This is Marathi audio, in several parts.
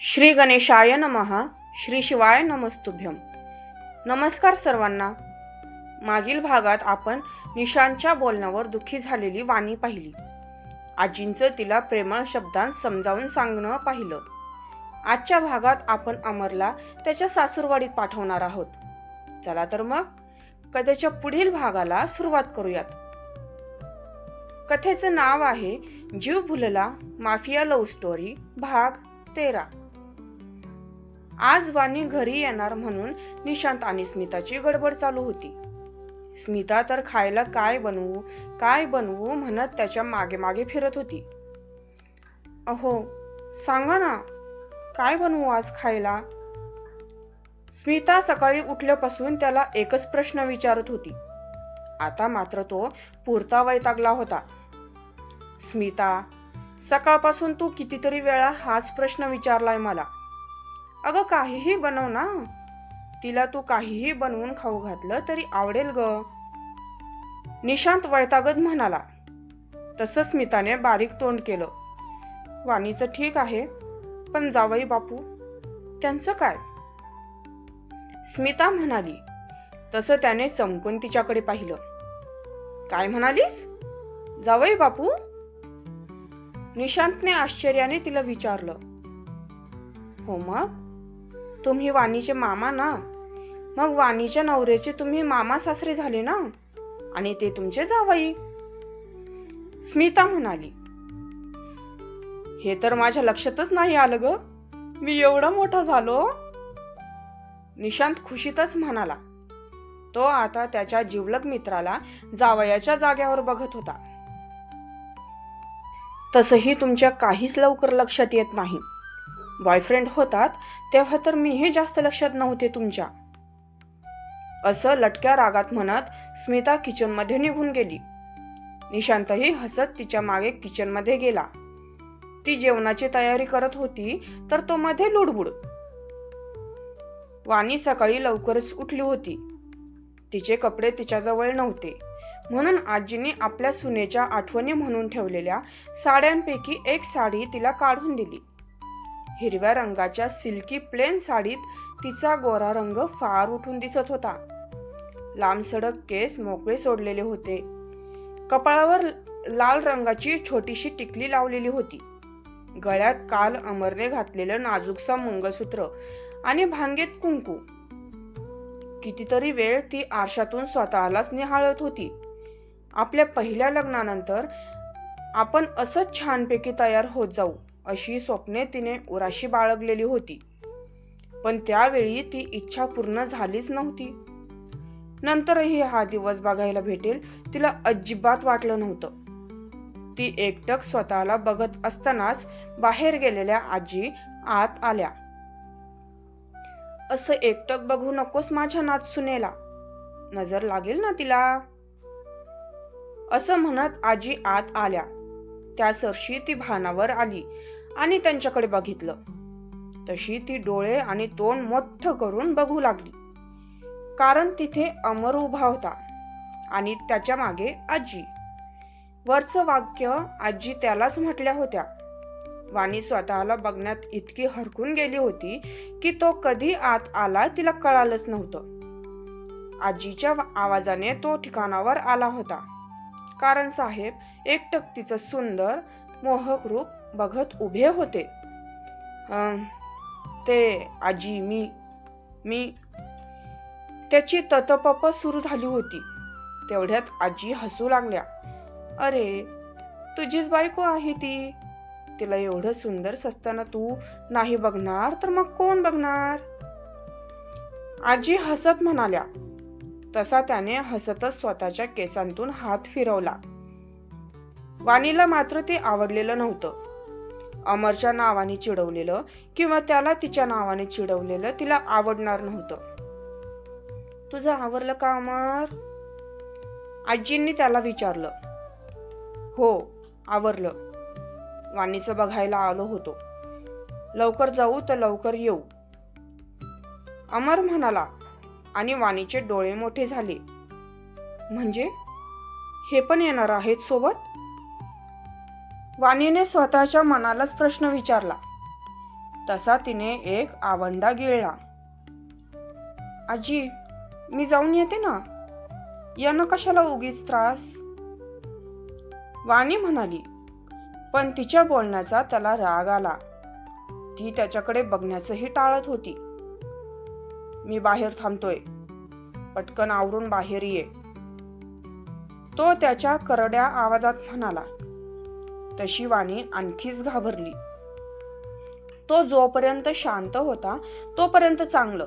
श्री गणेशाय नमः. श्री शिवाय नमस्तुभ्यम. नमस्कार सर्वांना. मागील भागात आपण निशांतच्या बोलण्यावर दुःखी झालेली वाणी पाहिली. आजींचं तिला प्रेमळ शब्दांत समजावून सांगणं पाहिलं. आजच्या भागात आपण अमरला त्याच्या सासूरवाडीत पाठवणार आहोत. चला तर मग कथेच्या पुढील भागाला सुरुवात करूयात. कथेचं नाव आहे जीव भुलला माफिया लव्ह स्टोरी भाग 13. आज वाणी घरी येणार म्हणून निशांत आणि स्मिताची गडबड चालू होती. स्मिता तर खायला काय बनवू म्हणत त्याच्या मागे मागे फिरत होती. अहो सांगा ना, काय बनवू आज खायला? स्मिता सकाळी उठल्यापासून त्याला एकच प्रश्न विचारत होती. आता मात्र तो पुरता वैतागला होता. स्मिता, सकाळपासून तू कितीतरी वेळा हाच प्रश्न विचारलाय मला. अगं काहीही बनव ना. तिला तू काहीही बनवून खाऊ घातलं तरी आवडेल ग. निशांत वैतागत म्हणाला. तसं स्मिताने बारीक तोंड केलं. वाणीचं ठीक आहे, पण जावई बापू त्यांचं काय? स्मिता म्हणाली. तसं त्याने चमकून तिच्याकडे पाहिलं. काय म्हणालीस? जावई बापू? निशांतने आश्चर्याने तिला विचारलं. हो मग तुम्ही वाणीचे मामा ना, मग वाणीच्या नवऱ्याचे तुम्ही मामा सासरे झाले ना, आणि ते तुमचे जावई. स्मिता म्हणाली. हे तर माझ्या लक्षातच नाही आलं ग. मी एवढा मोठा झालो. निशांत खुशीतच म्हणाला. तो आता त्याच्या जिवलग मित्राला जावयाच्या जाग्यावर बघत होता. तसंही तुमच्या काहीच लवकर लक्षात येत नाही. बॉयफ्रेंड होतात तेव्हा तर मीही जास्त लक्षात नव्हते तुमच्या. असं लटक्या रागात म्हणत स्मिता किचनमध्ये निघून गेली. निशांतही हसत तिच्या मागे किचनमध्ये गेला. ती जेवणाची तयारी करत होती तर तो मध्ये लुडबुड. वाणी सकाळी लवकरच उठली होती. तिचे कपडे तिच्याजवळ नव्हते, म्हणून आजीने आपल्या सुनेच्या आठवणी म्हणून ठेवलेल्या साड्यांपैकी एक साडी तिला काढून दिली. हिरव्या रंगाच्या सिल्की प्लेन साडीत तिचा गोरा रंग फार उठून दिसत होता. लांब सडक केस मोकळे सोडलेले होते. कपाळावर लाल रंगाची छोटीशी टिकली लावलेली होती. गळ्यात काल अमरने घातलेलं नाजूकसं मंगळसूत्र आणि भांगेत कुंकू. कितीतरी वेळ ती आरशातून स्वतःलाच निहाळत होती. आपल्या पहिल्या लग्नानंतर आपण असंच छानपैकी तयार होत जाऊ अशी स्वप्ने तिने उराशी बाळगलेली होती. पण त्यावेळी ती इच्छा पूर्ण झालीच नव्हती. नंतरही हा दिवस बघायला भेटेल तिला अजिबात वाटलं नव्हतं. ती एकटक स्वतःला बघत असतानाच बाहेर गेलेल्या आजी आत आल्या. असं एकटक बघू नकोस माझ्या नातसुनेला, नजर लागेल ना तिला, असं म्हणत आजी आत आल्या. त्या सरशी ती भानावर आली आणि त्यांच्याकडे बघितलं. तशी ती डोळे आणि तोंड मोठं करून बघू लागली, कारण तिथे अमर उभा होता आणि त्याच्या मागे आजी. वरचं वाक्य आजी त्यालाच म्हटल्या होत्या. वाणी स्वतःला बघण्यात इतकी हरकून गेली होती की तो कधी आत आला तिला कळालंच नव्हतं. आजीच्या आवाजाने तो ठिकाणावर आला होता, कारण साहेब एकटक तिचं सुंदर मोहक रूप बघत उभे होते. ते आजी मी त्याची ततपप सुरू झाली होती. तेवढ्यात आजी हसू लागल्या. अरे तुझीच बायको आहे ती. तिला एवढं सुंदर सस्ताना तू नाही बघणार तर मग कोण बघणार? आजी हसत म्हणाल्या. तसा त्याने हसतच स्वतःच्या केसांतून हात फिरवला. वाणीला मात्र ते आवडलेलं नव्हतं. अमरच्या नावाने चिडवलेलं किंवा त्याला तिच्या नावाने चिडवलेलं तिला आवडणार नव्हतं. तुझं आवरलं का अमर? आजींनी त्याला विचारलं. हो आवरलं. वाणीचं बघायला आलो होतो. लवकर जाऊ तर लवकर येऊ, अमर म्हणाला आणि वाणीचे डोळे मोठे झाले. म्हणजे हे पण येणार आहेत सोबत? वाणीने स्वतःच्या मनालाच प्रश्न विचारला. तसा तिने एक आवंडा गिळला. आजी, मी जाऊन येते ना, यानं कशाला उगीच त्रास, वाणी म्हणाली. पण तिच्या बोलण्याचा त्याला राग आला. ती त्याच्याकडे बघण्याचंही टाळत होती. मी बाहेर थांबतोय, पटकन आवरून बाहेर ये, तो त्याच्या करड्या आवाजात म्हणाला. तशी वाणी आणखीच घाबरली. तो जोपर्यंत शांत होता तोपर्यंत चांगलं,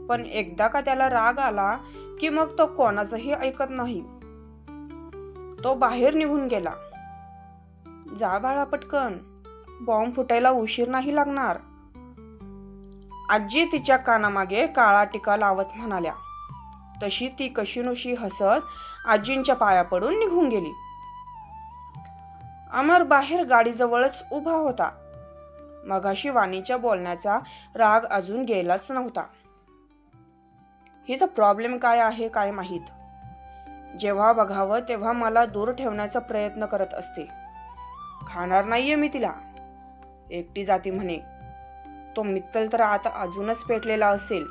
पण एकदा का त्याला राग आला की मग तो कोणाचंही ऐकत नाही. तो बाहेर निघून गेला. जा बाळा पटकन, बॉम्ब फुटायला उशीर नाही लागणार, आजी तिच्या कानामागे काळा टिका लावत म्हणाल्या. तशी ती कशीनुशी हसत आजींच्या पाया पडून निघून गेली. अमर बाहेर गाडीजवळच उभा होता. मगाशी वाणीच्या बोलण्याचा राग अजून गेलाच नव्हता. हिचा प्रॉब्लेम काय आहे काय माहीत. जेव्हा बघावं तेव्हा मला दूर ठेवण्याचा प्रयत्न करत असते. खाणार नाहीये मी तिला, एकटी जाती म्हणे. तो मित्तल तर आता अजूनच पेटलेला असेल.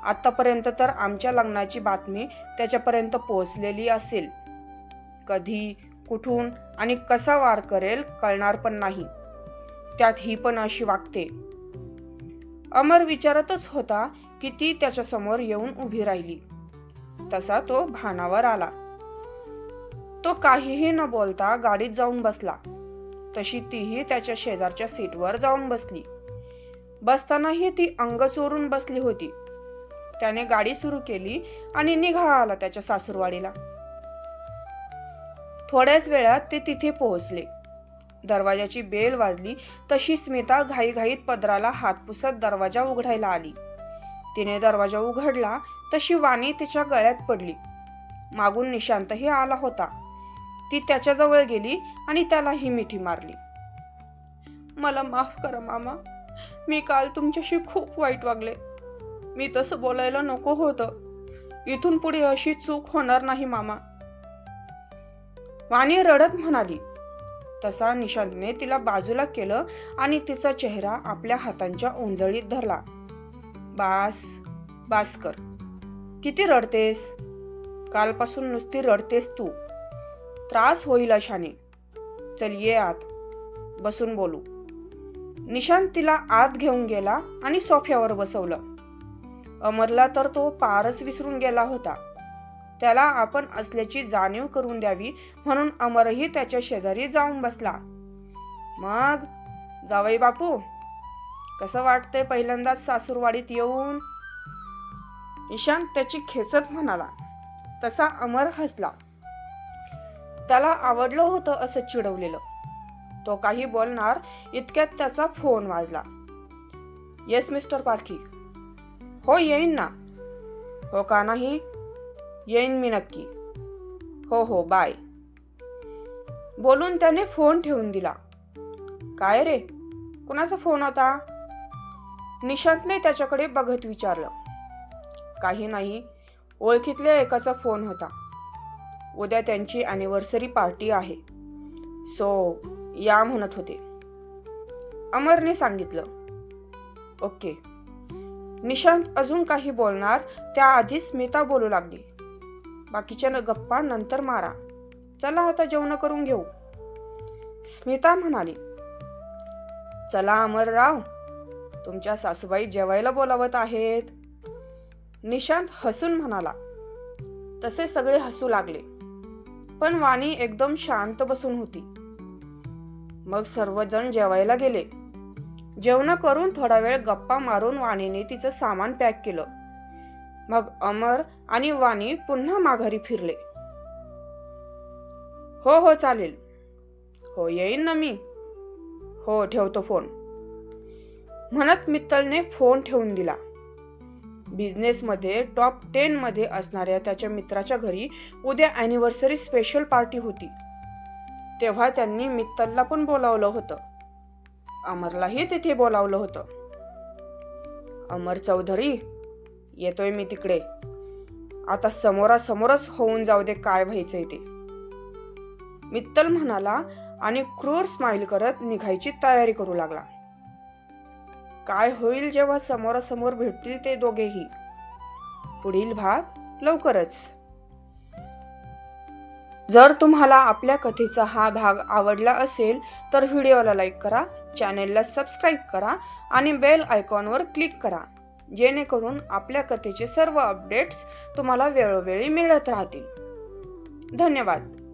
आतापर्यंत तर आमच्या लग्नाची बातमी त्याच्यापर्यंत पोहोचलेली असेल. कधी, कुठून आणि कसा वार करेल कळणार पण नाही. त्यात ही पण अशी वागते. अमर विचारतच होता की ती त्याच्यासमोर येऊन उभी राहिली. तसा तो भानावर आला. तो काहीही न बोलता गाडीत जाऊन बसला. तशी तीही त्याच्या शेजारच्या सीटवर जाऊन बसली. बसतानाही ती अंग चोरून बसली होती. त्याने गाडी सुरू केली आणि निघाला त्याच्या सासूरवाडीला. थोड्याच वेळात ते तिथे पोहोचले. दरवाजाची बेल वाजली तशी स्मिता घाईघाईत पदराला हात पुसत दरवाजा उघडायला आली. तिने दरवाजा उघडला तशी वाणी तिच्या गळ्यात पडली. मागून निशांतही आला होता. ती त्याच्याजवळ गेली आणि त्यालाही मिठी मारली. मला माफ करा मामा, मी काल तुमच्याशी खूप वाईट वागले. मी तसं बोलायला नको होतं. इथून पुढे अशी चूक होणार नाही मामा, वाणी रडत म्हणाली. तसा निशांतने तिला बाजूला केलं आणि तिचा चेहरा आपल्या हातांच्या ओंजळीत धरला. बास बास कर, किती रडतेस? कालपासून नुसती रडतेस तू. त्रास होईल अशाने. चल ये आत, बसून बोलू. निशांत तिला आत घेऊन गेला आणि सोफ्यावर बसवलं. अमरला तर तो पारच विसरून गेला होता. त्याला आपण असल्याची जाणीव करून द्यावी म्हणून अमरही त्याच्या शेजारी जाऊन बसला. मग जावई बापू, कसं वाटतंय पहिल्यांदाच सासूरवाडीत येऊन? निशांत त्याची खेचत म्हणाला. तसा अमर हसला. त्याला आवडलं होतं असं चिडवलेलं. तो काही बोलणार इतक्यात त्याचा फोन वाजला. येस मिस्टर पारखी. हो येईन ना. हो का नाही? येईन मी नक्की. हो हो बाय. बोलून त्याने फोन ठेवून दिला. काय रे, कुणाचा फोन होता? निशांतने त्याच्याकडे बघत विचारलं. काही नाही, ओळखीतल्या एकाचा फोन होता. उद्या त्यांची ॲनिव्हर्सरी पार्टी आहे, सो या म्हणत होते, अमरने सांगितलं. ओके. निशांत अजून काही बोलणार त्याआधी स्मिता बोलू लागली. बाकीच्या गप्पा नंतर मारा, चला आता जेवण करून घेऊ. स्मिता म्हणाली. चला अमरराव, तुमच्या सासूबाई जेवायला बोलावत आहेत. निशांत हसून म्हणाला. तसे सगळे हसू लागले, पण वाणी एकदम शांत बसून होती. मग सर्वजण जेवायला गेले. जेवण करून थोडा वेळ गप्पा मारून वाणीने तिचं सामान पॅक केलं. मग अमर आणि वाणी पुन्हा माघारी फिरले. हो हो चालेल. हो येईन ना मी. हो ठेवतो फोन, म्हणत मित्तलने फोन ठेवून दिला. बिझनेसमध्ये टॉप 10 मध्ये असणाऱ्या त्याच्या मित्राच्या घरी उद्या ॲनिव्हर्सरी स्पेशल पार्टी होती. तेव्हा त्यांनी मित्तलला पण बोलावलं होतं. अमरलाही तिथे बोलावलं होतं. अमर चौधरी, येतोय मी तिकडे. आता समोरासमोरच होऊन जाऊ दे काय व्हायचंय ते, मित्तल म्हणाला आणि क्रूर स्माइल करत निघायची तयारी करू लागला. काय होईल जेव्हा समोरासमोर भेटतील ते दोघेही? पुढील भाग लवकरच. जर तुम्हाला आपल्या कथेचा हा भाग आवडला असेल तर व्हिडिओला लाईक करा, चॅनेलला सबस्क्राईब करा आणि बेल आयकॉनवर क्लिक करा, जेणेकरून आपल्या कथेचे सर्व अपडेट्स तुम्हाला वेळोवेळी मिळत राहतील. धन्यवाद.